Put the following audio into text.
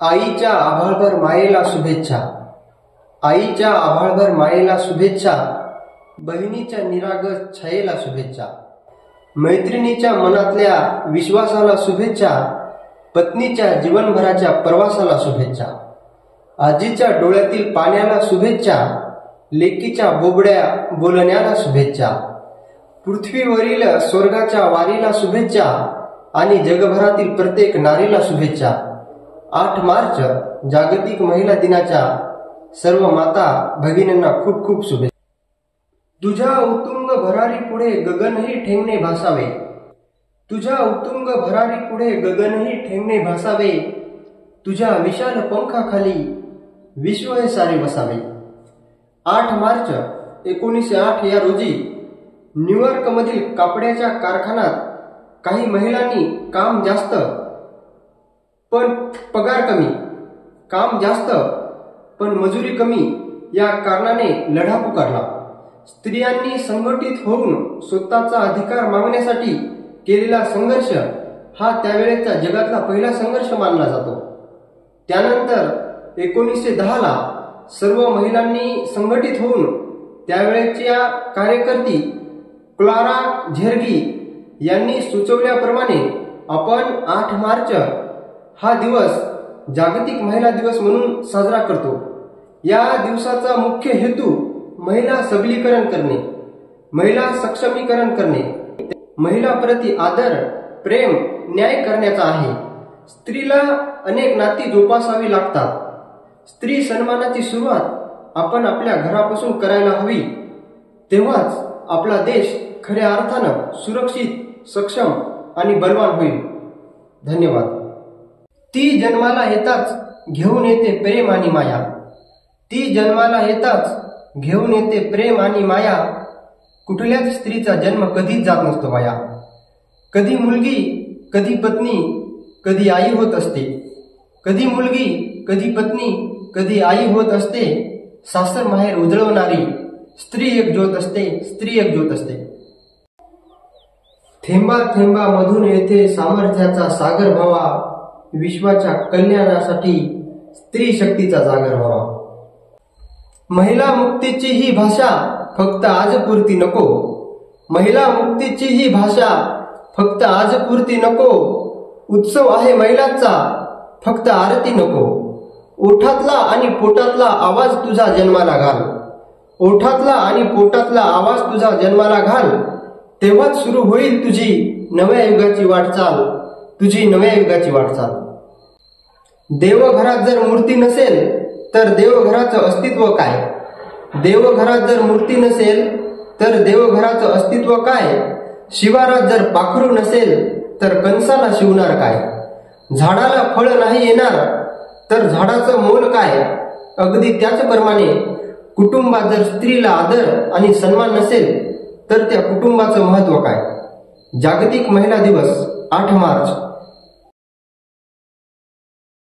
आईच्या आभाळभर मायेला शुभेच्छा. आईच्या आभाळभर मायेला शुभेच्छा. बहिणीच्या निरागस छायेला शुभेच्छा. मैत्रिणीच्या मनातल्या विश्वासाला शुभेच्छा. पत्नीच्या जीवनभराच्या प्रवासाला शुभेच्छा. आजीच्या डोळ्यातील पाण्याला शुभेच्छा. लेकीच्या बोबड्या बोलण्याला शुभेच्छा. पृथ्वीवरील स्वर्गाच्या वारीला शुभेच्छा आणि जगभरातील प्रत्येक नारीला शुभेच्छा. 8 मार्च जागतिक महिला दिनाच्या सर्व माता भगिनींना खूप खूप शुभेच्छा. तुझ्या उत्तुंग भरारी पुढे गगनही ठेंगणे भासावे. तुझ्या उत्तुंग भरारी पुढे गगनही ठेंगणे भासावे. तुझ्या विशाल पंखाखाली विश्व हे सारे बसावे. 8 मार्च 1908 या रोजी न्यूयॉर्क मधील कापड्याच्या कारखान्यात काही महिलांनी काम जास्त पण पगार कमी, काम जास्त पण मजुरी कमी या कारणाने लढा पुकारला. स्त्रियांनी संघटित होऊन स्वतःचा अधिकार मागण्यासाठी केलेला संघर्ष हा त्यावेळेचा जगातला पहिला संघर्ष मानला जातो. त्यानंतर 1910 ला सर्व महिलांनी संघटित होऊन त्यावेळेच्या कार्यकर्ती क्लारा झेर्गी यांनी सुचवल्याप्रमाणे आपण 8 मार्च हा दिवस जागतिक महिला दिवस म्हणून साजरा करतो. या दिवसाचा मुख्य हेतू महिला सबलीकरण करणे, महिला सक्षमीकरण करणे, महिलाप्रती आदर, प्रेम, न्याय करण्याचा आहे. स्त्रीला अनेक नाती जोपासावी लागतात. स्त्री सन्मानाची सुरुवात आपण आपल्या घरापासून करायला हवी. तेव्हाच आपला देश खऱ्या अर्थानं सुरक्षित, सक्षम आणि बलवान होईल. धन्यवाद. ती जन्माला येताच घेऊन येते प्रेम आणि माया. ती जन्माला येताच घेऊन येते प्रेम आणि माया. कुठल्याच स्त्रीचा जन्म कधीच जात नसतो वाया. कधी मुलगी, कधी पत्नी, कधी आई होत असते. कधी मुलगी, कधी पत्नी, कधी आई होत असते. सासर माहेर उजळवणारी स्त्री एक ज्योत असते, स्त्री एक ज्योत असते. थेंबा थेंबा मधून येथे सामर्थ्याचा सागर व्हावा. विश्वाच्या कल्याणासाठी स्त्री शक्तीचा जागर व्हावा. महिला मुक्तीची ही भाषा फक्त आजपुरती नको. महिला मुक्तीची ही भाषा फक्त आजपुरती नको. उत्सव आहे महिलांचा, फक्त आरती नको. ओठातला आणि पोटातला आवाज तुझा जन्माला घाल. ओठातला आणि पोटातला आवाज तुझा जन्माला घाल. तेव्हाच सुरू होईल तुझी नव्या युगाची वाटचाल, तुझी नव्या युगाची वाटचाल. देवघरात जर मूर्ती नसेल तर देवघराचं अस्तित्व काय? देवघरात जर मूर्ती नसेल तर देवघराचं अस्तित्व काय? शिवारात जर पाखरू नसेल तर कणसाला शिवणार काय? झाडाला फळ नाही येणार तर झाडाचं मोल काय? अगदी त्याचप्रमाणे कुटुंबात जर स्त्रीला आदर आणि सन्मान नसेल तर त्या कुटुंबाचं महत्व काय? जागतिक महिला दिवस 8 मार्च